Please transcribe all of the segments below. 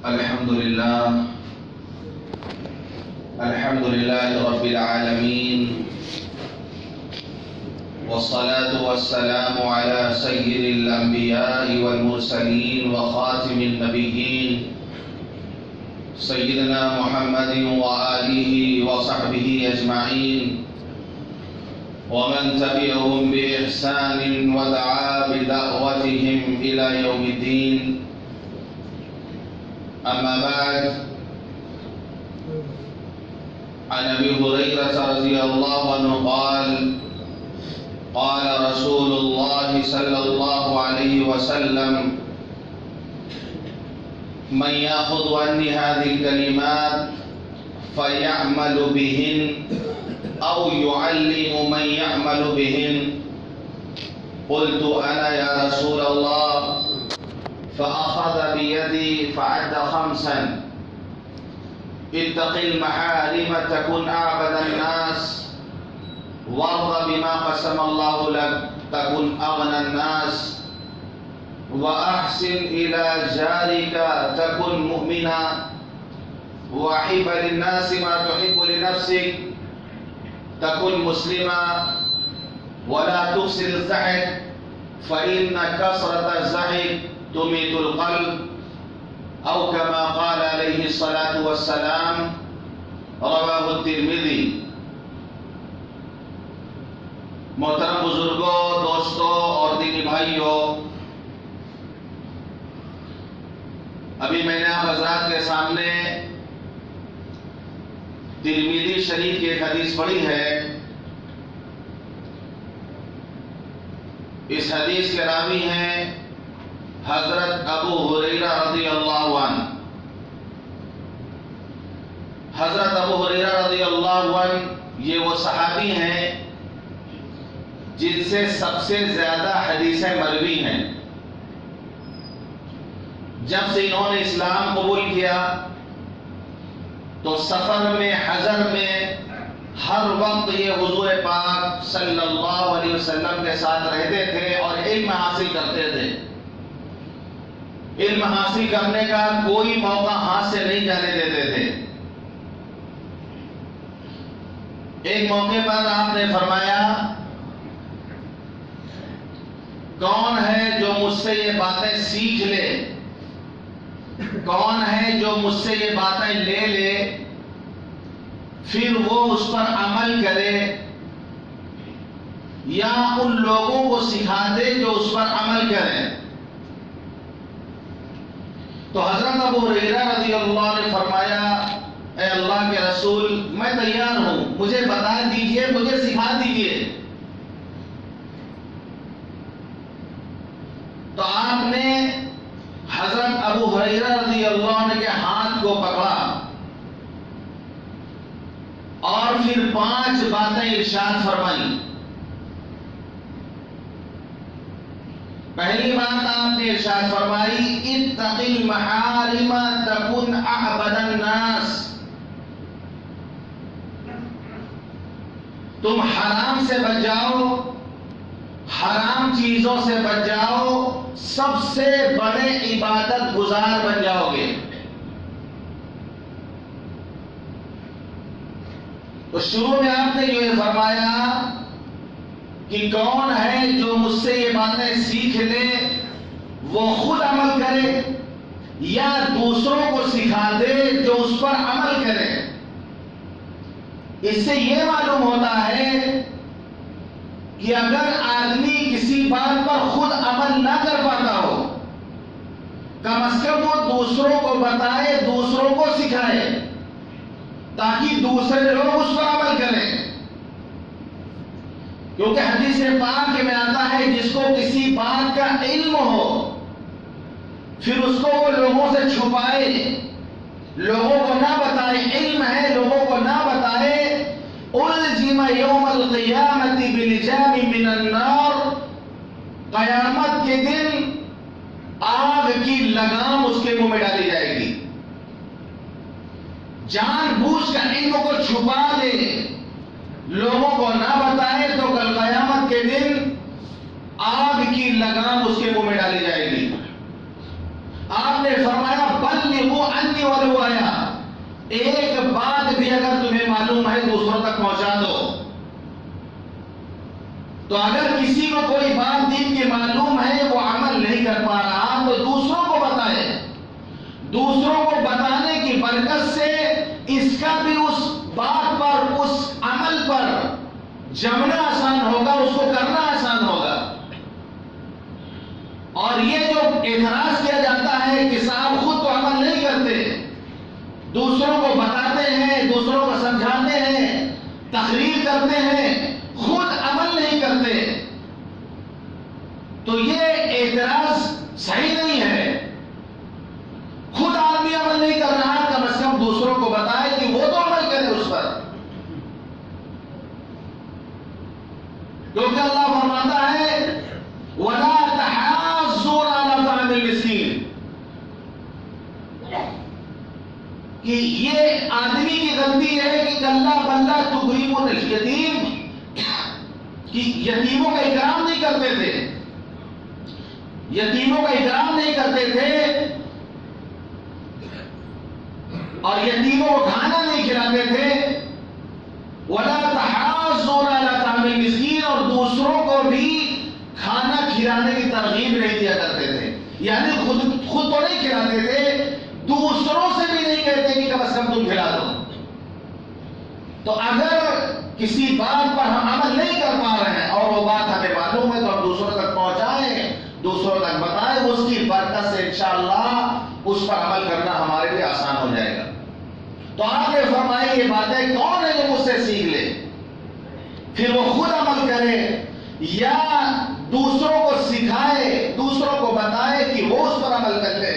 الحمد لله رب العالمين، والصلاة والسلام على سيد الأنبياء والمرسلين وخاتم النبيين سيدنا محمد وآله وصحبه أجمعين، ومن تبعهم بإحسان ودعا بدعوتهم إلى يوم الدين. أما بعد، عن أبي هريرة رضي الله عنه قال: قال رسول الله صلى الله عليه وسلم: من يأخذ عني هذه الكلمات فيعمل بهن أو يعلم من يعمل بهن. قلت أنا يا رسول الله، فأخذ بيدي فعد 5: اتق المحارم تكن أعبد الناس، وارض بما قسم الله لك تكن أغنى الناس، وأحسن إلى جارك تكن مؤمنا، وأحب للناس ما تحب لنفسك تكن مسلما، ولا تكسر الزحك فإن كسرة الزحك تميت القلب، أو كما قال عليه الصلاة والسلام. رواه الترمذی. محترم بزرگوں، دوستوں اور دینی بھائیوں، ابھی میں نے آپ حضرات کے سامنے ترمذی شریف کی ایک حدیث پڑھی ہے. اس حدیث کے راوی ہیں حضرت ابو ہریرہ رضی اللہ عنہ. حضرت ابو ہریرہ رضی اللہ عنہ یہ وہ صحابی ہیں جن سے سب سے زیادہ حدیثیں مروی ہیں. جب سے انہوں نے اسلام قبول کیا تو سفر میں، حضر میں ہر وقت یہ حضور پاک صلی اللہ علیہ وسلم کے ساتھ رہتے تھے اور علم حاصل کرتے تھے. علم حاصل کرنے کا کوئی موقع ہاتھ سے نہیں جانے دیتے تھے. ایک موقع پر آپ نے فرمایا: کون ہے جو مجھ سے یہ باتیں سیکھ لے، کون ہے جو مجھ سے یہ باتیں لے لے، پھر وہ اس پر عمل کرے، یا ان لوگوں کو سکھا دے جو اس پر عمل کریں. تو حضرت ابو ہریرہ رضی اللہ عنہ نے فرمایا: اے اللہ کے رسول، میں تیار ہوں، مجھے بتا دیجئے، مجھے سکھا دیجئے. تو آپ نے حضرت ابو ہریرہ رضی اللہ عنہ کے ہاتھ کو پکڑا اور پھر 5 باتیں ارشاد فرمائیں. پہلی بات آپ نے ارشاد فرمائی: اتق المحارم تکن اعبد الناس. تم حرام سے بچ جاؤ، حرام چیزوں سے بچ جاؤ، سب سے بڑے عبادت گزار بن جاؤ گے. تو شروع میں آپ نے یہ فرمایا کہ کون ہے جو مجھ سے یہ باتیں سیکھ لے، وہ خود عمل کرے یا دوسروں کو سکھا دے جو اس پر عمل کرے. اس سے یہ معلوم ہوتا ہے کہ اگر آدمی کسی بات پر خود عمل نہ کر پاتا ہو، کم از کم وہ دوسروں کو بتائے، دوسروں کو سکھائے، تاکہ دوسرے لوگ اس پر عمل کریں. کیونکہ حدیث پاک میں آتا ہے جس کو کسی بات کا علم ہو، پھر اس کو وہ لوگوں سے چھپائے، لوگوں کو نہ بتائے، علم ہے لوگوں کو نہ بتائے، الجم یوم القیامت بلجام من النار، قیامت کے دن آگ کی لگام اس کے منہ میں ڈالی جائے گی. جان بوجھ کر علم کو چھپا دے، لوگوں کو نہ بتائے، تو کل قیامت کے دن آگ کی لگام اس کے منہ میں ڈالی جائے گی. آپ نے فرمایا بلغوا ایک بات بھی اگر تمہیں معلوم ہے دوسروں تک پہنچا دو. تو اگر کسی کو کوئی بات دین کی معلوم ہے وہ عمل نہیں کر پا رہا تو دوسروں کو بتائے. دوسروں کو بتانے کی برکت سے اس کا بھی اس بات پر اس عمل پر جمنا آسان ہوگا, اس کو کرنا آسان ہوگا. اور یہ جو اعتراض کیا جاتا ہے کہ صاحب خود تو عمل نہیں کرتے, دوسروں کو بتاتے ہیں, دوسروں کو سمجھاتے ہیں, تقریر کرتے ہیں, خود عمل نہیں کرتے, تو یہ اعتراض صحیح نہیں ہے. خود آدمی عمل نہیں کر رہا, کم از کم دوسروں کو بتائے کہ وہ تو عمل کرے اس پر. کیونکہ اللہ فرماتا ہے وَلَا تَحَاضُّونَ عَلَىٰ طَعَامِ الْمِسْكِينِ, کہ یہ آدمی کی غلطی ہے کہ کلّا بلّا تُکْرِمُونَ الْیَتِیمَ, کہ یتیموں کا اکرام نہیں کرتے تھے, یتیموں کا اکرام نہیں کرتے تھے اور یتیموں کو کھانا نہیں کھلاتے تھے. وَلَا تَحَاضُّونَ عَلَىٰ طَعَامِ الْمِسْكِينِ, اور دوسروں کو بھی کھانا کھلانے کی ترغیب نہیں دیا کرتے تھے. یعنی خود تو نہیں کھلاتے تھے, دوسروں سے بھی نہیں کہتے کہ کم از کم تم کھلا دو. تو اگر کسی بات پر ہم عمل نہیں کر پا رہے ہیں اور وہ بات ہمیں معلوم ہے تو ہم دوسروں تک پہنچائیں, دوسروں تک بتائیں, اس کی برکت سے انشاءاللہ اس پر عمل کرنا ہمارے لیے آسان ہو جائے گا. تو آپ نے فرمایا یہ باتیں کون ہے جو مجھ سے سیکھ لے, پھر وہ خود عمل کرے یا دوسروں کو سکھائے, دوسروں کو بتائے کہ وہ اس پر عمل کر لے.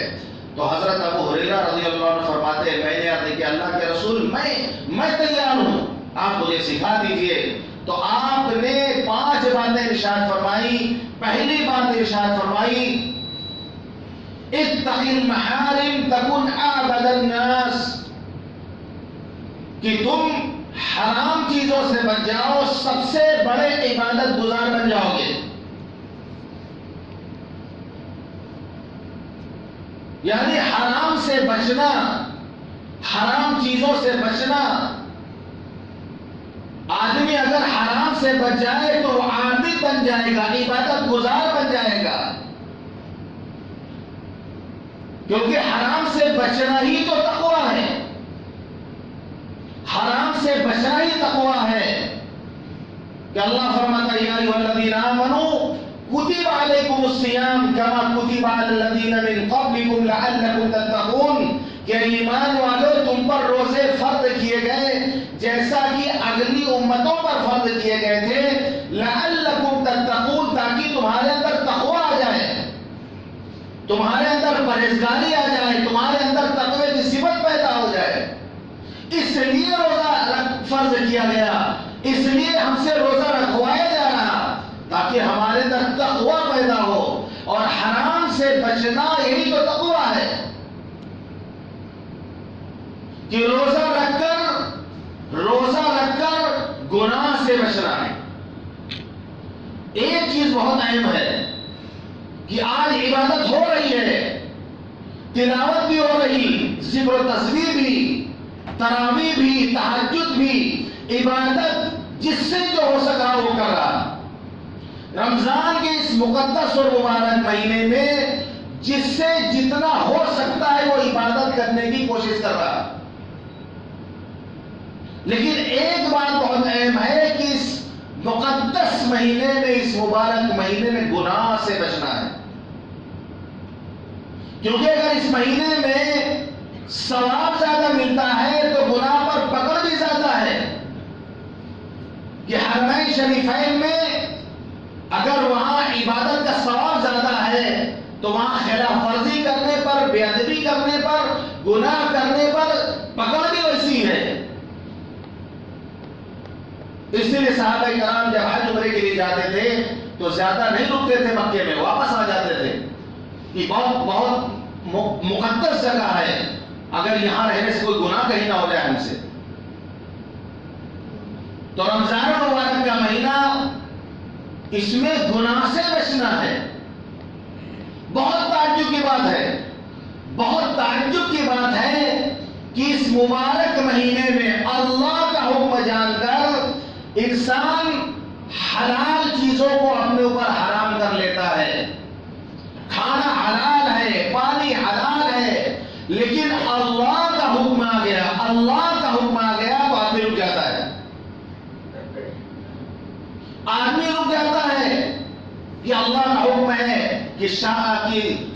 تو حضرت ابو ہریرہ رضی اللہ عنہ فرماتے ہیں میں نے عرض کہ اللہ کے رسول میں تیار ہوں, آپ مجھے سکھا دیجئے. تو آپ نے 5 باتیں ارشاد فرمائی. پہلی بات ارشاد فرمائی اتق المحارم تکن اعبد الناس, کہ تم حرام چیزوں سے بچ جاؤ, سب سے بڑے عبادت گزار بن جاؤ گے. یعنی حرام سے بچنا, حرام چیزوں سے بچنا. آدمی اگر حرام سے بچ جائے تو وہ عابد بن جائے گا, عبادت گزار بن جائے گا, کیونکہ حرام سے بچنا ہی تو تقویٰ ہے. حرام سے بچنا ہی تقویٰ ہے. کہ اللہ فرماتا ہے یا ایھا الذین آمنوا کتب علیکم الصیام کما کتب علی الذین من قبلکم لعلکم تتقون, کہ ایمان والو تم پر روزے فرض کیے گئے جیسا کہ اگلی امتوں پر فرض کیے گئے تھے, لعلکم تتقون, تاکہ تمہارے اندر تقویٰ آ جائے, تمہارے اندر پرہیزگاری آ جائے, تمہارے اندر تقوی کی صفت پیدا ہو جائے. اس لیے روزہ فرض کیا گیا, اس لیے ہم سے روزہ رکھوایا جا رہا تاکہ ہمارے اندر تقویٰ پیدا ہو. اور حرام سے بچنا یہی تو تقویٰ ہے کہ روزہ رکھ کر گناہ سے بچنا ہے. ایک چیز بہت اہم ہے کہ آج عبادت ہو رہی ہے, تلاوت بھی ہو رہی, ذکر و تسبیح بھی, تراویح بھی, تہجد بھی, عبادت جس سے جو ہو سکا وہ کر رہا. رمضان کے اس مقدس اور مبارک مہینے میں جس سے جتنا ہو سکتا ہے وہ عبادت کرنے کی کوشش کر رہا. لیکن ایک بات بہت اہم ہے کہ اس مقدس مہینے میں, اس مبارک مہینے میں گناہ سے بچنا ہے. کیونکہ اگر اس مہینے میں ثواب زیادہ ملتا ہے تو گناہ پر پکڑ بھی زیادہ ہے. کہ حرمین شریفین میں اگر وہاں عبادت کا ثواب زیادہ ہے تو وہاں خلاف ورزی کرنے پر, بے ادبی کرنے پر, گناہ کرنے پر پکڑ بھی ویسی ہے. اس لیے صحابہ کرام جب حج عمرے کے لیے جاتے تھے تو زیادہ نہیں رکتے تھے مکے میں, واپس آ جاتے تھے. یہ بہت مقدس جگہ ہے, اگر یہاں رہنے سے کوئی گناہ کہیں نہ ہو جائے ہم سے. تو رمضان المبارک کا مہینہ, اس میں گناہ سے بچنا ہے. بہت تعجب کی بات ہے, بہت تعجب کی بات ہے کہ اس مبارک مہینے میں اللہ کا حکم جان کر انسان حلال چیزوں کو اپنے اوپر حرام کر لیتا ہے. کھانا حلال ہے، پانی حلال ہے، لیکن اللہ کا حکم آ گیا، اللہ کا حکم آ گیا تو آدمی رک جاتا ہے. آدمی رک جاتا ہے کہ اللہ کا حکم ہے کہ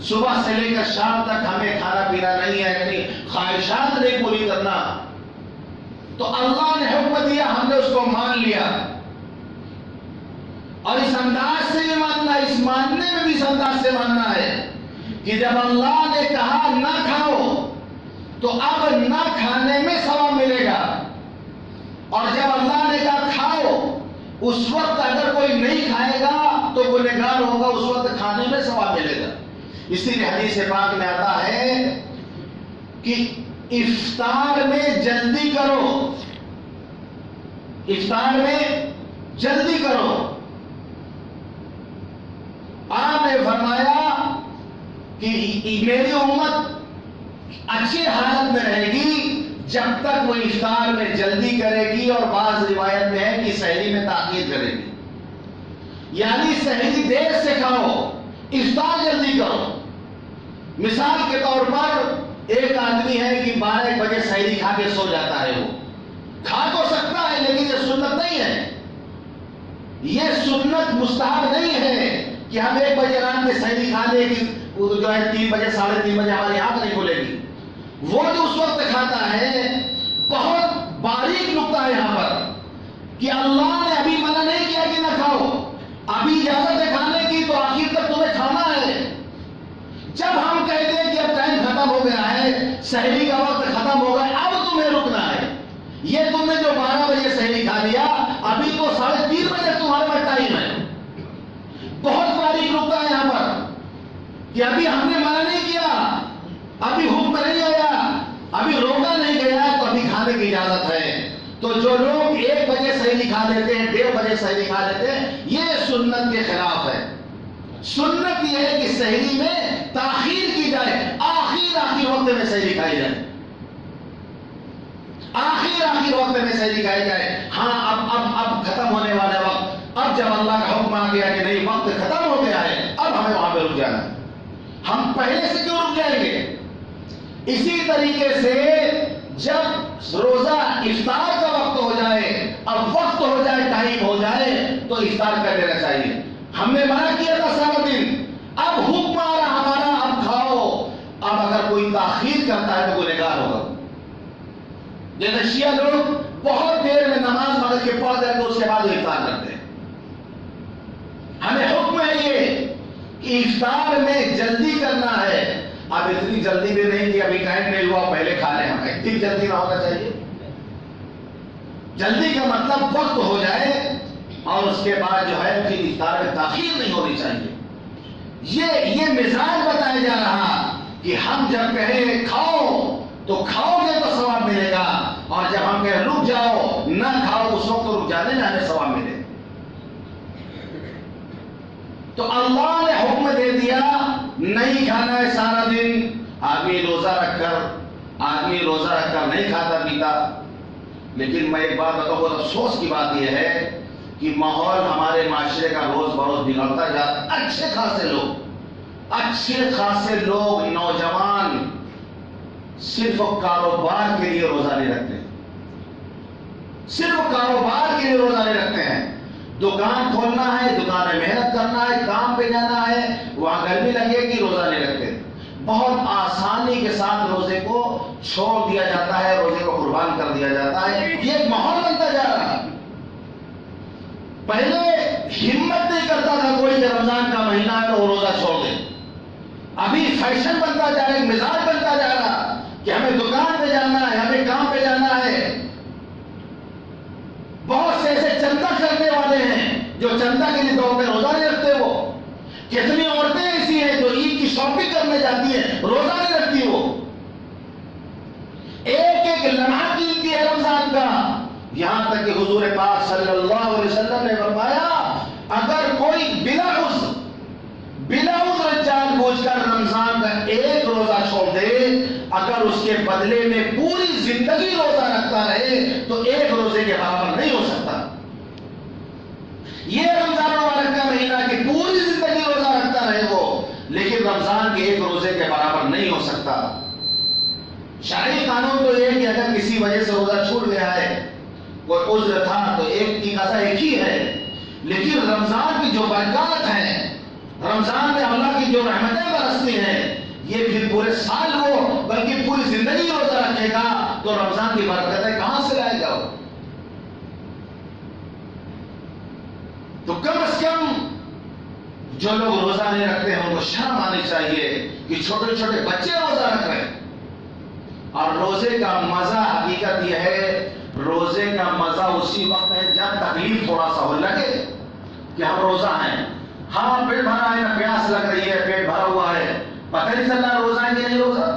صبح سے لے کر شام تک ہمیں کھانا پینا نہیں ہے، اپنی خواہشات نہیں پوری کرنا. تو اللہ نے حکم دیا، ہم نے اس کو مان لیا. اور اس انداز سے بھی ماننا، اس ماننے میں بھی اس انداز سے ماننا ہے کہ جب اللہ نے کہا نہ کھاؤ تو اب نہ کھانے میں ثواب ملے گا، اور جب اللہ نے کہا کھاؤ اس وقت اگر کوئی نہیں کھائے گا تو گنہگار ہوگا، اس وقت کھانے میں ثواب ملے گا. اسی لیے حدیث پاک میں آتا ہے کہ افطار میں جلدی کرو، افطار میں جلدی کرو. آپ نے فرمایا کہ میری امت اچھی حالت میں رہے گی جب تک وہ افطار میں جلدی کرے گی، اور بعض روایت میں ہے کہ سحری میں تاخیر کرے گی. یعنی سحری دیر سے کھاؤ، افطار جلدی کرو. مثال کے طور پر ایک آدمی ہے کہ 12 بجے سحری کھا کے سو جاتا ہے. وہ کھا تو سکتا ہے لیکن یہ سنت نہیں ہے، یہ سنت مستحب نہیں ہے کہ ہم 1 بجے رات میں سحری کھا لیں کہ جو ہے 3 بجے 3:30 بجے ہماری آنکھ نہیں کھلے گی. وہ جو اس وقت کھاتا ہے، بہت باریک نقطہ ہے یہاں پر کہ اللہ نے ابھی منع نہیں کیا کہ نہ کھاؤ، ابھی اجازت ہے کھانے کی تو آخر تک تمہیں کھانا ہے. جب ہم کہتے ہیں کہ اب ٹائم ختم ہو گیا ہے، سحری کا وقت ختم ہو گیا، اب تمہیں رکنا ہے. یہ تم نے جو 12 بجے سحری کھا لیا، ابھی تو 3:30 بجے تمہارے پاس ٹائم ہے. بہت باریک نقطہ ہے یہاں پر کہ ابھی ہم نے منع نہیں کیا، ابھی حکم نہیں آیا، ابھی روکا نہیں گیا، تو ابھی کھانے کی اجازت ہے. تو جو لوگ 1 بجے سحری کھا لیتے ہیں، 1:30 بجے سحری کھا لیتے ہیں، یہ سنت کے خلاف ہے. سنت یہ ہے کہ سحری میں تاخیر کی جائے، آخر وقت میں سحری کھائی جائے، آخر وقت میں سحری کھائی جائے. ہاں اب ختم ہونے والا وقت، اب جب اللہ کا حکم آ گیا کہ نہیں وقت ختم ہو گیا ہے، اب ہمیں وہاں پہ رک جانا ہے. ہم پہلے سے کیوں رک جائیں گے؟ اسی طریقے سے جب روزہ افطار کا وقت ہو جائے، اب وقت ہو جائے، ٹائم ہو جائے تو افطار کر لینا چاہیے. ہم نے منع کیا تھا سارا دن، اب حکم آ رہا ہمارا اب کھاؤ. اب اگر کوئی تاخیر کرتا ہے تو گنہگار ہوگا. جیسے شیعہ لوگ بہت دیر میں نماز مغرب کے پڑھ جائیں تو اس کے بعد افطار کرتے ہیں. ہمیں حکم ہے یہ کہ افطار میں جلدی کرنا ہے. اب اتنی جلدی بھی نہیں کہ ابھی ٹائم نہیں ہوا پہلے کھا لیں، ہمیں اتنی جلدی نہ ہونا چاہیے. جلدی کا مطلب وقت ہو جائے اور اس کے بعد جو ہے پھر افطار میں تاخیر نہیں ہونی چاہیے. یہ مزاج بتایا جا رہا کہ ہم جب کہیں کھاؤ تو کھاؤ گے تو ثواب ملے گا، اور جب ہم کہیں رک جاؤ نہ کھاؤ اس وقت رک جانے میں ہمیں ثواب ملے. تو اللہ نے حکم دے دیا نہیں کھانا ہے سارا دن. آدمی روزہ رکھ کر نہیں کھاتا پیتا. لیکن میں ایک بات بتاؤں، بہت افسوس کی بات یہ ہے کہ ماحول ہمارے معاشرے کا روز بروز بگڑتا جاتا ہے. اچھے خاصے لوگ نوجوان صرف کاروبار کے لیے روزہ نہیں رکھتے، صرف کاروبار کے لیے روزہ نہیں رکھتے ہیں. دکان کھولنا ہے، دکان میں محنت کرنا ہے، کام پہ جانا ہے، وہاں گرمی لگے گی، روزہ نہیں رکھتے. بہت آسانی کے ساتھ روزے کو چھوڑ دیا جاتا ہے، روزے کو قربان کر دیا جاتا ہے. یہ ایک ماحول بنتا جا رہا ہے. پہلے ہمت نہیں کرتا تھا کوئی کہ رمضان کا مہینہ ہے تو وہ روزہ چھوڑ دے. ابھی فیشن بنتا جا رہا ہے، مزاج بنتا جا رہا کہ ہمیں دکان پہ جانا ہے، ہمیں کام پہ جانا ہے. بہت سے ایسے چندہ کرنے والے ہیں جو چندہ کے لیے دوڑتے روزہ نہیں رکھتے. وہ کتنی عورتیں ایسی ہیں جو عید کی شاپنگ کرنے جاتی ہیں، روزہ نہیں رکھتی. وہ ایک لمحہ قیمتی ہے رمضان کا. یہاں تک کہ حضور پاک صلی اللہ علیہ وسلم نے فرمایا اگر کوئی بلا عذر جان بوجھ کر رمضان کا ایک روزہ چھوڑ دے، اگر اس کے بدلے میں پوری زندگی روزہ رکھتا رہے تو ایک روزے کے برابر نہیں ہو سکتا. یہ رمضان مبارک کا مہینہ کہ پوری زندگی روزہ رکھتا رہے وہ، لیکن رمضان کے ایک روزے کے برابر نہیں ہو سکتا. شرعی قانون تو یہ کہ اگر کسی وجہ سے روزہ چھوٹ گیا ہے، کوئی عذر تھا، تو ایک کی قضا ایک ہی ہے. لیکن رمضان کی جو برکات ہیں، رمضان میں اللہ کی جو رحمتیں برستی ہیں، یہ پھر پورے سال ہو بلکہ پوری زندگی روزہ رکھے گا تو رمضان کی برکتیں کہاں سے لائے گا؟ تو کم از کم جو لوگ روزہ نہیں رکھتے ہیں ان کو شرم آنی چاہیے کہ چھوٹے چھوٹے بچے روزہ رکھ رہے ہیں. اور روزے کا مزہ حقیقت یہ ہے، روزے کا مزہ اسی وقت ہے جب تکلیف تھوڑا سا ہو لگے کہ ہم روزہ ہیں، ہاں پیٹ بھرا ہے، نہ پیاس لگ رہی ہے، پیٹ بھرا ہوا ہے، پتہ نہیں چل رہا روزہ ہے کہ نہیں روزہ.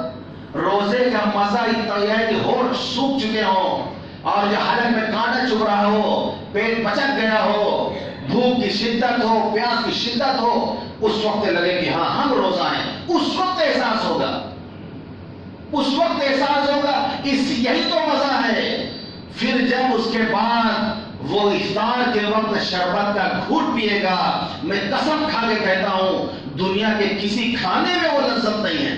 روزے کا مزہ اتنا ہے کہ ہونٹ سوکھ چکے ہوں اور جو حلق میں کانٹا چبھ رہا ہو، پیٹ پچک گیا ہو، بھوک کی شدت ہو، پیاس کی شدت ہو، اس وقت لگے کہ ہاں ہم روزہ ہیں. اس وقت احساس ہوگا، اس وقت احساس ہوگا. یہی تو مزہ ہے. پھر جب اس کے بعد وہ افطار کے وقت شربت کا گھونٹ پیے گا، میں قسم کھا کے کہتا ہوں دنیا کے کسی کھانے میں وہ لذت نہیں ہے،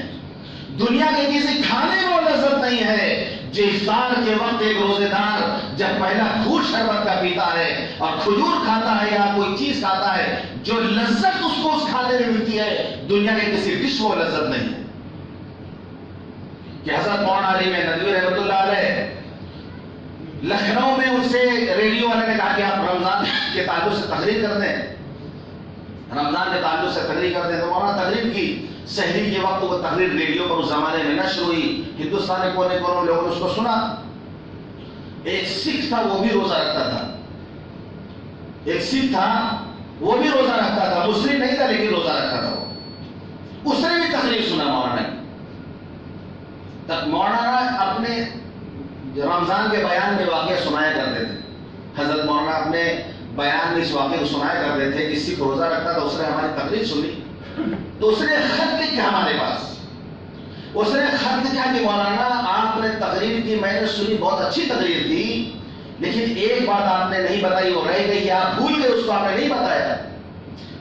دنیا کے کسی کھانے میں وہ لذت نہیں ہے جو افطار کے وقت ایک روزے دار جب پہلا گھونٹ شربت کا پیتا ہے اور کھجور کھاتا ہے یا کوئی چیز کھاتا ہے، جو لذت اس کو اس کھانے میں ملتی ہے دنیا کے کسی ڈش میں وہ لذت نہیں ہے. کہ حضرت مولانا علی میں ندوی رحمۃ اللہ علیہ لکھنؤ میں ان سے ریڈیو والے نے کہا کہ آپ رمضان کے تعلق سے تقریر کرتے ہیں، رمضان کے تعلق سے تقریر کرتے ہیں. تو مولانا تقریر کی، سحری کے وقت وہ تقریر ریڈیو پر اس زمانے میں نشر ہوئی، ہندوستان کے کونے کونے لوگوں نے اس کو سنا. ایک سکھ تھا وہ بھی روزہ رکھتا تھا، ایک سکھ تھا وہ بھی روزہ رکھتا تھا، مسلم نہیں تھا لیکن روزہ رکھتا تھا. وہ اس نے بھی تقریر سنا مولانا. تب مولانا اپنے رمضان کے بیان میں واقعہ سنایا کرتے تھے. حضرت مولانا اپنے بیان میں اس واقعے کو سنایا کرتے تھے. کسی کو روزہ رکھتا تھا، اس نے ہماری تقریر سنی تو اس نے خط لکھا ہمارے پاس. اس نے خط لکھا کہ مولانا آپ نے تقریر کی، میں نے سنی، بہت اچھی تقریر تھی، لیکن ایک بات آپ نے نہیں بتائی، وہ رہ گئی، آپ بھول گئے، اس کو آپ نے نہیں بتایا.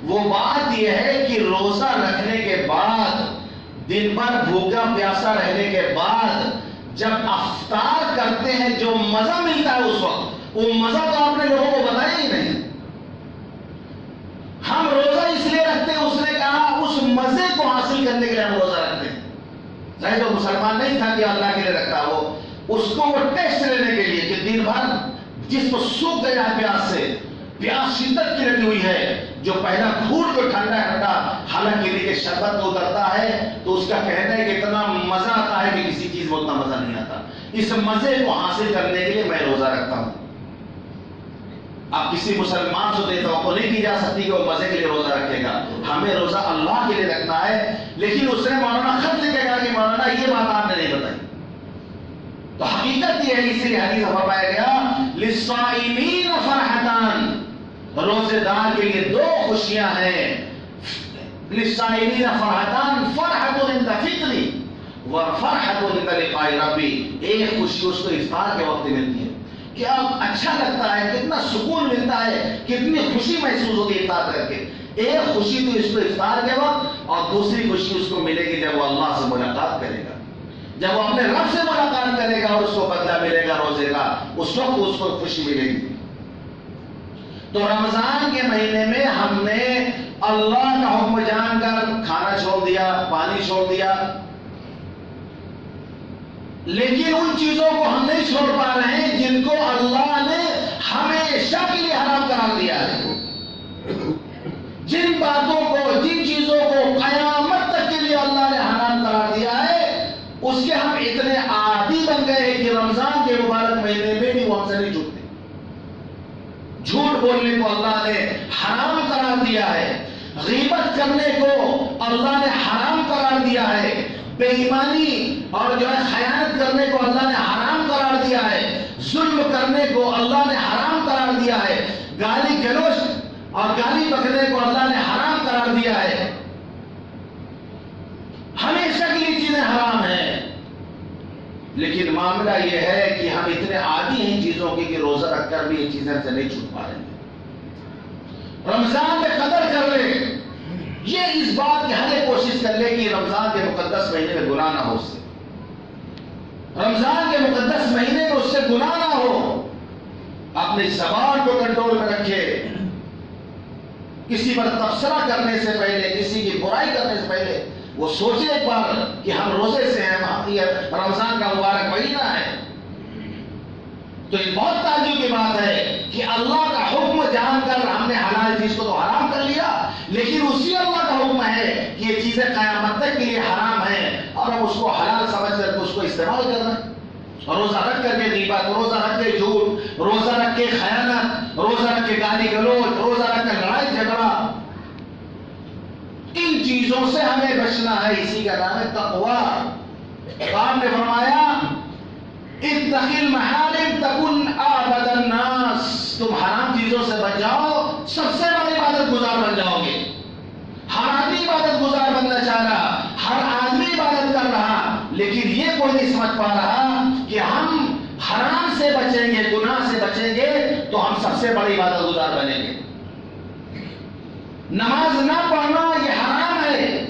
وہ بات یہ ہے کہ روزہ رکھنے کے بعد، دن بھر بھوکا پیاسا رہنے کے بعد جب افطار کرتے ہیں جو مزہ ملتا ہے اس وقت، وہ مزہ تو آپ نے لوگوں کو بتایا ہی نہیں. ہم روزہ اس لیے رکھتے ہیں، اس نے کہا اس مزے کو حاصل کرنے کے لیے ہم روزہ رکھتے ہیں. ظاہر وہ مسلمان نہیں تھا کہ اللہ کے لیے رکھتا، وہ اس کو وہ ٹیسٹ لینے کے لیے کہ دن بھر جس کو سوکھ گیا ہے پیاس سے، پیاس شدت کی لگی ہوئی ہے، جو پہلا گھونٹ جو ٹھنڈا ٹھنڈا حالانکہ کے شربت کو اترتا ہے تو اس کا کہنا ہے کہ اتنا مزہ آتا ہے کہ کسی چیز میں اتنا مزہ نہیں آتا. اس مزے کو حاصل کرنے کے لیے میں روزہ رکھتا ہوں. اب کسی مسلمان سے تو توقع نہیں کی جا سکتی کہ وہ مزے کے لیے روزہ رکھے گا. ہمیں روزہ اللہ کے لیے رکھنا ہے. لیکن اس نے مولانا خط لکھے گا کہ مولانا یہ بات آپ نے نہیں بتائی. تو حقیقت یہ ہے، اسی لیے حدیث میں فرمایا گیا للصائمین فرحتان، روزے دار کے لیے دو خوشیاں ہیں. للصائمین فرحتان، فرحت عند فطری وفرحت عند لقاء ربی. ایک خوشی اس کو افطار کے وقت ملتی ہے کہ اب اچھا لگتا ہے، کتنا سکون ملتا ہے، کتنی خوشی محسوس ہوتی ہے افطار کر کے. ایک خوشی تو اس کو افطار کے وقت، اور دوسری خوشی اس کو ملے گی جب وہ اللہ سے ملاقات کرے گا، جب وہ اپنے رب سے ملاقات کرے گا اور اس کو بدلہ ملے گا روزے کا، اس وقت اس کو خوشی ملے گی. تو رمضان کے مہینے میں ہم نے اللہ کا حکم جان کر کھانا چھوڑ دیا، پانی چھوڑ دیا، لیکن ان چیزوں کو ہم نہیں چھوڑ پا رہے ہیں جن کو اللہ نے ہمیشہ کے لیے حرام قرار دیا ہے. جن باتوں کو، جن چیزوں کو قیامت تک کے لیے اللہ نے حرام قرار دیا ہے، اس کے ہم اتنے عادی بن گئے ہیں کہ رمضان کے مبارک مہینے میں بھی وہ ہم سے نہیں چھوٹتے. جھوٹ بولنے کو اللہ نے حرام قرار دیا ہے، غیبت کرنے کو اللہ نے حرام قرار دیا ہے، بے ایمانی اور جو ہے خیانت کرنے کو اللہ نے حرام قرار دیا ہے، ظلم کرنے کو اللہ نے حرام قرار دیا ہے، گالی گلوچ اور گالی بکنے کو اللہ نے حرام قرار دیا ہے. ہمیشہ کے لیے چیزیں حرام ہیں. لیکن معاملہ یہ ہے کہ ہم اتنے عادی ہیں چیزوں کے کہ روزہ رکھ کر بھی یہ چیزیں سے نہیں چھوٹ پا رہے ہیں۔ رمضان میں قدر کر لے، یہ اس بات کی ہر ایک کوشش کر لے کہ رمضان کے مقدس مہینے میں گناہ نہ ہو، اس سے رمضان کے مقدس مہینے میں اس سے گناہ نہ ہو، اپنی زبان کو کنٹرول میں رکھے، کسی پر تبصرہ کرنے سے پہلے، کسی کی برائی کرنے سے پہلے وہ سوچے ایک بار کہ ہم روزے سے ہیں، یہ رمضان کا مبارک مہینہ ہے۔ تو یہ بہت تعجب کی بات ہے کہ اللہ کا حکم جان کر ہم نے حلال چیز کو تو حرام کر لیا، لیکن اسی اللہ کا حکم ہے کہ یہ چیزیں قیامت تک کے لیے حرام ہیں اور ہم اس کو حلال سمجھ کر اس کو استعمال کر رہے ہیں۔ روزہ رکھ کر کے غیبت، روزہ رکھ کے جھوٹ، روزہ رکھ کے خیانت، روزہ رکھ کے گالی گلوچ، روزہ رکھ کے لڑائی جھگڑا، ان چیزوں سے ہمیں بچنا ہے۔ اسی کا نام ہے تقویٰ۔ آپ نے فرمایا اتق المحارم تکن اعبد الناس، تم حرام چیزوں سے بچ جاؤ، سب سے بڑی عبادت گزار بن جاؤ گے۔ ہر آدمی عبادت گزار بننا چاہ رہا، ہر آدمی عبادت کر رہا، لیکن یہ کوئی نہیں سمجھ پا رہا کہ ہم حرام سے بچیں گے، گناہ سے بچیں گے تو ہم سب سے بڑی عبادت گزار بنیں گے۔ نماز نہ پڑھنا یہ حرام ہے،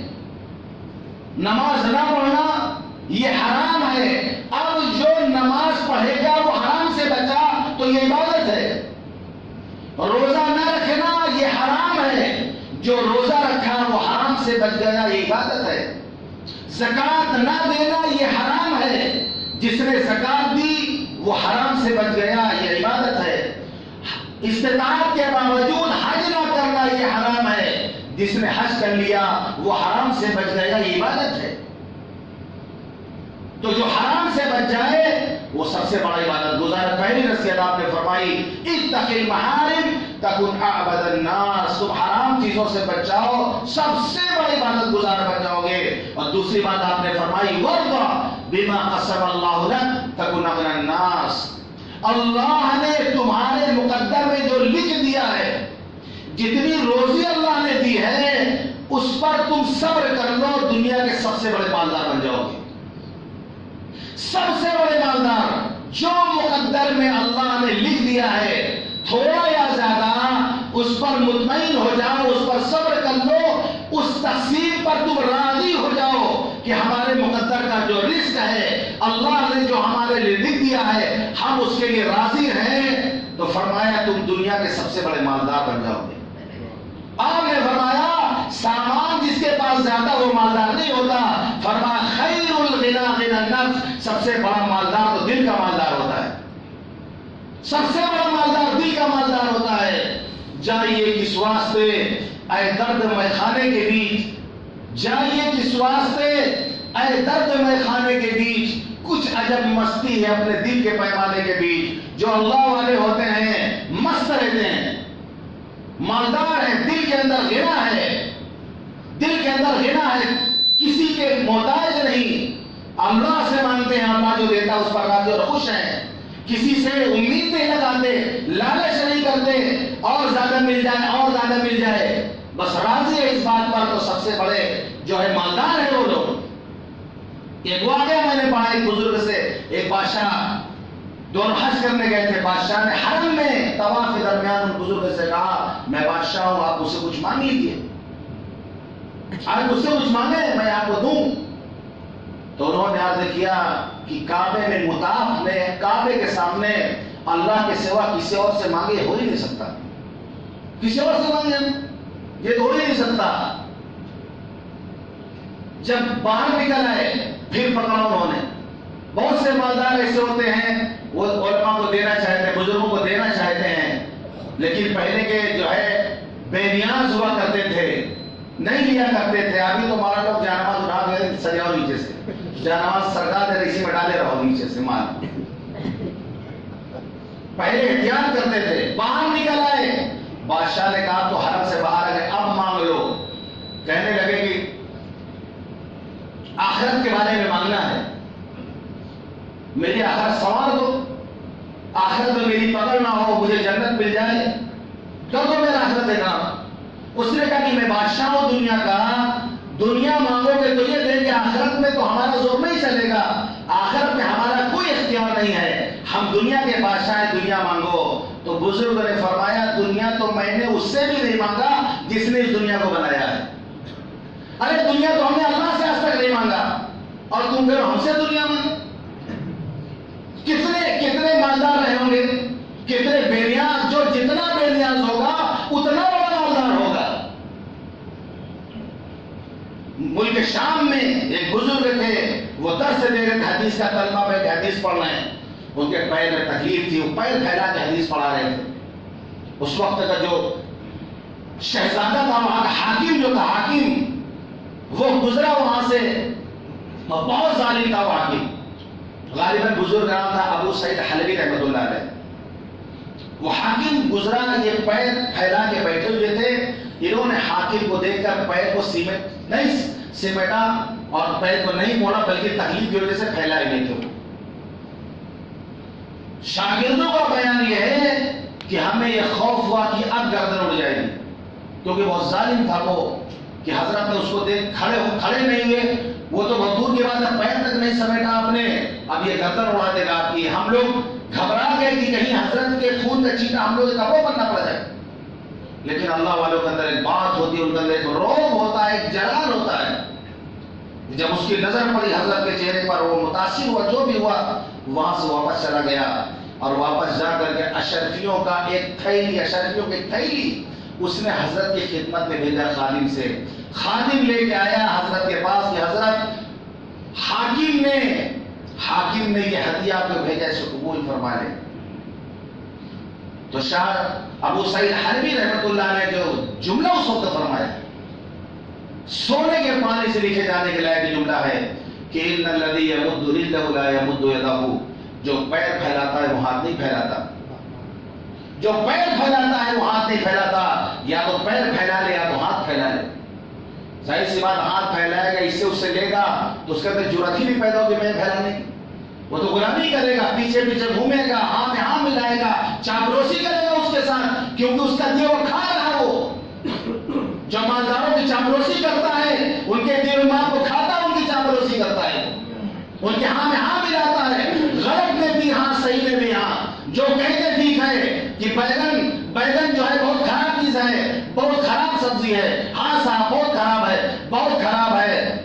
نماز نہ پڑھنا یہ حرام ہے۔ اب جو نماز پڑھے گا وہ حرام سے بچا تو یہ عبادت ہے۔ روزہ نہ رکھنا یہ حرام ہے، جو روزہ رکھا وہ حرام سے بچ گیا، یہ عبادت ہے۔ زکوٰۃ نہ دینا یہ حرام ہے، جس نے زکوٰۃ دی وہ حرام سے بچ گیا، یہ عبادت ہے۔ استطاعت کے باوجود حج نہ کرنا یہ حرام ہے، جس نے حج کر لیا وہ حرام سے بچ گیا، یہ عبادت ہے۔ تو جو حرام سے بچ جائے وہ سب سے بڑا عبادت گزار۔ پہلی نصیحت آپ نے فرمائی اتق المحارم تکن اعبد الناس، تم حرام چیزوں سے بچ جاؤ، سب سے بڑی عبادت گزار بن جاؤ گے۔ اور دوسری بات آپ نے فرمائی وارض بما قسم اللہ لک تکن اغنی الناس، اللہ نے تمہارے مقدر میں جو لکھ دیا ہے، جتنی روزی اللہ نے دی ہے اس پر تم صبر کر لو، دنیا کے سب سے بڑے مالدار بن جاؤ گے۔ سب سے بڑے مالدار، جو مقدر میں اللہ نے لکھ دیا ہے تھوڑا یا زیادہ اس پر مطمئن ہو جاؤ، اس پر صبر کر لو، اس تقسیم پر تم راضی ہو جاؤ کہ ہمارے مقدر کا جو رزق ہے اللہ نے جو ہمارے لیے لکھ دیا ہے ہم اس کے لیے راضی ہیں، تو فرمایا تم دنیا کے سب سے بڑے مالدار بن جاؤ گے۔ آپ نے فرمایا سامان جس کے پاس زیادہ وہ مالدار نہیں ہوتا، فرمایا خیر الغنی غنی النفس، سب سے بڑا مالدار تو دل کا مالدار ہوتا ہے، سب سے بڑا مالدار دل کا مالدار ہوتا ہے۔ جائیے کس واسطے اے درد میں خانے کے بیچ، جائیے کس واسطے اے درد میں خانے کے بیچ، کچھ عجب مستی ہے اپنے دل کے پیمانے کے بیچ۔ جو اللہ والے ہوتے ہیں مست رہتے ہیں، مالدار ہے، دل کے اندر غنا ہے، دل کے اندر غنا ہے، کسی کے محتاج نہیں، اللہ سے مانگتے ہیں، اللہ جو دیتا اس پر راضی اور خوش ہیں، کسی سے امید نہیں لگاتے، لالچ نہیں کرتے اور زیادہ مل جائے اور زیادہ مل جائے، بس راضی ہے اس بات پر، تو سب سے بڑے جو ہے مالدار ہیں وہ لوگ۔ ایک واقعہ میں نے پڑھا ایک بزرگ سے، ایک بادشاہ دونوں حج کرنے گئے تھے، بادشاہ نے حرم میں طواف کے درمیان ان بزرگ سے کہا میں بادشاہ ہوں، آپ مجھ سے کچھ مانگ لیجیے، آپ مجھ سے کچھ مانگے میں آپ کو دوں۔ تو انہوں نے عرض کیا کہ کعبے میں مطاف میں کعبے کے سامنے اللہ کے سوا کسی اور سے مانگے ہو ہی نہیں سکتا، کسی اور سے مانگے یہ تو ہو ہی نہیں سکتا۔ جب باہر نکل آئے پھر پکڑا انہوں نے، بہت سے مالدار ایسے ہوتے ہیں وہ علماء کو دینا چاہتے ہیں، بزرگوں کو دینا چاہتے ہیں، لیکن پہلے کے جو ہے بے نیاز ہوا کرتے تھے، نہیں لیا کرتے تھے۔ ابھی تو ہمارا لوگ جانماز اٹھا کے سجاؤ نیچے سے، جانماز سرکار دے اسی میں ڈالے رہو نیچے سے مال، پہلے احتیاط کرتے تھے۔ باہر نکل آئے، بادشاہ نے کہا تو حرم سے باہر آ گئے، اب مانگ لو۔ کہنے لگے کہ آخرت کے بارے میں مانگنا ہے، میری آخرت سوال دو، آخرت میں میری پکڑ نہ ہو، مجھے جنت مل جائے، کر دو میرا آخرت دینا۔ اس نے کہا کہ میں بادشاہ ہوں دنیا کا، دنیا مانگو گے تو یہ دیں گے، آخرت میں تو ہمارا زور نہیں چلے گا، آخرت میں ہمارا ہم دنیا کے بادشاہ ہیں، دنیا مانگو. تو بزرگوں نے فرمایا دنیا تو میں نے اس سے بھی نہیں مانگا جس نے اس دنیا کو بنایا ہے. ارے دنیا تو ہم نے اللہ سے آج تک نہیں مانگا اور تم پھر ہم سے دنیا مانگو. کتنے مالدار رہے ہوں گے، کتنے بے نیاز، جو جتنا بے نیاز ہوگا اتنا بڑا مالدار ہوگا. ملک شام میں ایک بزرگ تھے، وہ درس دے رہے تھے حدیث کا، طلبہ میں حدیث پڑھ رہے ہیں، ان کے پیر میں تکلیف تھی، وہ پیر پھیلا کے حدیث پڑھا رہے تھے. اس وقت کا جو شہزادہ تھا، وہاں کا حاکم جو تھا، حاکم وہ گزرا وہاں سے، بہت ظالم تھا وہ حاکم. غالباً بزرگ نام تھا ابو سعید حلبی رحمۃ اللہ علیہ. وہ حاکم گزرا، یہ پیر پھیلا کے بیٹھے ہوئے تھے. انہوں نے حاکم کو دیکھ کر پیر کو نہیں سمیٹا اور پیر کو نہیں موڑا، بلکہ تکلیف کی وجہ سے پھیلائے نہیں تھے. شاگردوں کا بیان یہ ہے کہ ہمیں یہ خوف ہوا کہ اب گردن اڑ جائے گی، کیونکہ بہت ظالم تھا وہ، کہ حضرت نے اس کو دیکھ کھڑے نہیں ہوئے. وہ تو بہت دور کے بعد پیر تک نہیں سمیٹا آپ نے، اب یہ گردن اڑا دے گا آپ کی. ہم لوگ گھبرا گئے کہ کہیں حضرت کے خون کا چیٹا ہم لوگ کبو کرنا پڑ جائے. لیکن اللہ والوں کے اندر ایک بات ہوتی ہے، ان کے اندر ایک روب ہوتا ہے، ایک جلال ہوتا ہے. جب اس کی نظر پڑی حضرت کے چہرے پر، وہ متاثر ہوا، جو بھی ہوا، وہاں سے واپس چلا گیا اور واپس جا کر کے اشرفیوں کا ایک تھیلی، اشرفیوں کی تھیلی اس نے حضرت کی خدمت میں بھیجا. خادم سے خادم لے کے آیا حضرت کے پاس کہ حضرت حاکم نے یہ ہدیہ آپ کو بھیجا، اسے قبول فرما لیں. تو شاہ ابو سعید حلبی رحمۃ اللہ نے جو جملہ اس وقت فرمایا، سونے کے پانی سے لکھے جانے کے لائق جملہ ہے کہ ان الذی یمد رجلہ لا یمد یدہ، جو پیر پھیلاتا ہے وہ ہاتھ نہیں پھیلاتا. جو پیر پھیلاتا ہے وہ ہاتھ نہیں پھیلاتا. یا تو پیر پھیلا لے یا تو ہاتھ پھیلا لے. ظاہر سی بات، ہاتھ پھیلائے گا، اس سے اس سے لے گا تو اس کے اندر جرأت ہی نہیں پیدا ہوگی میں پھیلانے کی. وہ تو غلامی کرے گا، پیچھے پیچھے گھومے گا، ہاں میں ہاں ملائے گا، چاپلوسی کرے گا اس کے ساتھ، کیونکہ اس کا دیے وہ کھا رہا. وہ جو مالداروں کی چاپلوسی کرتا ہے، ان کے دیے مال کو کھاتا ہے، ان کی چاپلوسی کرتا ہے، ان کے ہاں میں ہاں ملاتا ہے، غلط میں بھی ہاں، صحیح میں بھی ہاں. جو کہتے ٹھیک ہے کہ بیگن جو ہے بہت خراب چیز ہے، بہت خراب سبزی ہے، ہاں صاحب بہت خراب ہے، بہت خراب ہے.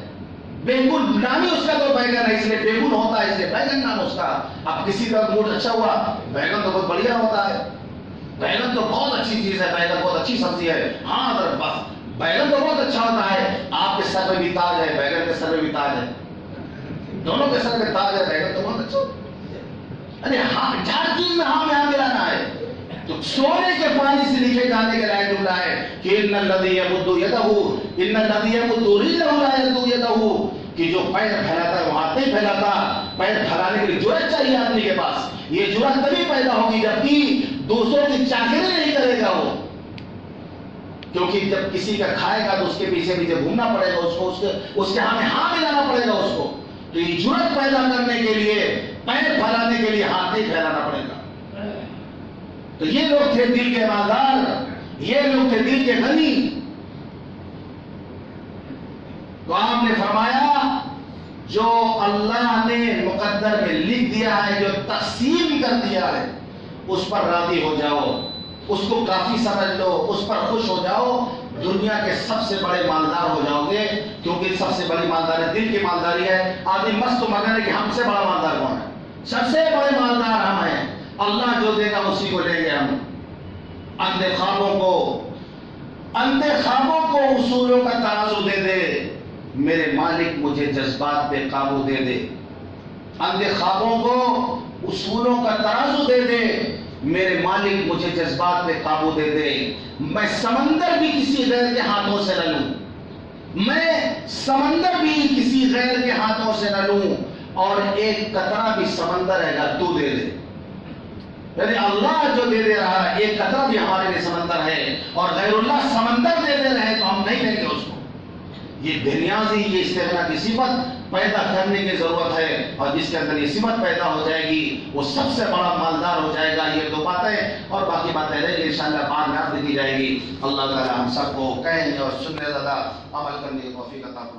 بیگن نام ہی اس کا تو بیگن ہے، اس لیے بیگن ہوتا ہے، اس لیے بیگن نام اس کا. اب کسی کا موڈ اچھا ہوا، بیگن تو بہت بڑھیا ہوتا ہے، بیگن تو بہت اچھی چیز ہے، بیگن بہت اچھی سبزی ہے، ہاں بس بیگن تو بہت اچھا ہوتا ہے. آپ کے سر میں بھی تاج ہے، بیگن کے سر میں بھی تاج ہے، دونوں کے سر میں تاج ہے، بیگن تو بہت اچھا ہوتا ہے. ارے ہاں، ہر چیز میں ہاں میں ہاں ملانا ہے. تو سونے کے پانی سے لکھے جانے کے لائق جملہ ہے کہ ان الذی یمد یدہ ان الذی یمد رجلہ لا یمد یدہ، کہ جو پیر پھیلاتا ہے وہ ہاتھ نہیں پھیلاتا. پیر پھیلانے کے لیے جرأت چاہیے آدمی کے پاس. یہ جرأت تبھی پیدا ہوگی جبکہ دوسروں کی چاکری نہیں کرے گا وہ، کیونکہ جب کسی کا کھائے گا تو اس کے پیچھے پیچھے گھومنا پڑے گا، اس کو اس کے ہاں میں ہاں ملانا پڑے گا اس کو. تو یہ جرأت پیدا کرنے کے لیے، پیر پھیلانے کے لیے ہاتھ نہیں پھیلانا پڑے گا. تو یہ لوگ تھے دل کے مالدار، یہ لوگ تھے دل کے غنی. تو آپ نے فرمایا جو اللہ نے مقدر میں لکھ دیا ہے، جو تقسیم کر دیا ہے، اس پر راضی ہو جاؤ، اس کو کافی سمجھ لو، اس پر خوش ہو جاؤ. دنیا کے سب سے بڑے مالدار ہو جاؤ گے، کیونکہ سب سے بڑی مالداری دل کی مالداری ہے. آدمی مست و مگن ہے کہ ہم سے بڑا مالدار کون ہے؟ سب سے بڑے مالدار ہم ہیں، اللہ جو دے گا اسی کو لیں گے ہم. اندھے خوابوں کو اصولوں کا ترازو دے دے، میرے مالک مجھے جذبات پہ قابو دے دے. اندھے خوابوں کو اصولوں کا ترازو دے دے، میرے مالک مجھے جذبات پہ قابو دے دے. میں سمندر بھی کسی غیر کے ہاتھوں سے نہ لوں، میں سمندر بھی کسی غیر کے ہاتھوں سے نہ لوں، اور ایک قطرہ بھی سمندر ہے گا تو دے دے. یعنی اللہ جو دے رہا ہے، ایک قطرہ بھی ہمارے لیے سمندر ہے، اور غیر اللہ سمندر دے رہے تو ہم نہیں لیں گے اس کو. یہ بے نیازی، یہ استغنا کی صفت پیدا کرنے کی ضرورت ہے، اور جس کے اندر یہ صفت پیدا ہو جائے گی وہ سب سے بڑا مالدار ہو جائے گا. یہ دو باتیں اور باقی باتیں رہیں گی انشاءاللہ بعد میں آپ دی جائے گی. اللہ تعالی ہم سب کو کہنے اور سننے زیادہ عمل کرنے کی توفیق عطا فرمائے.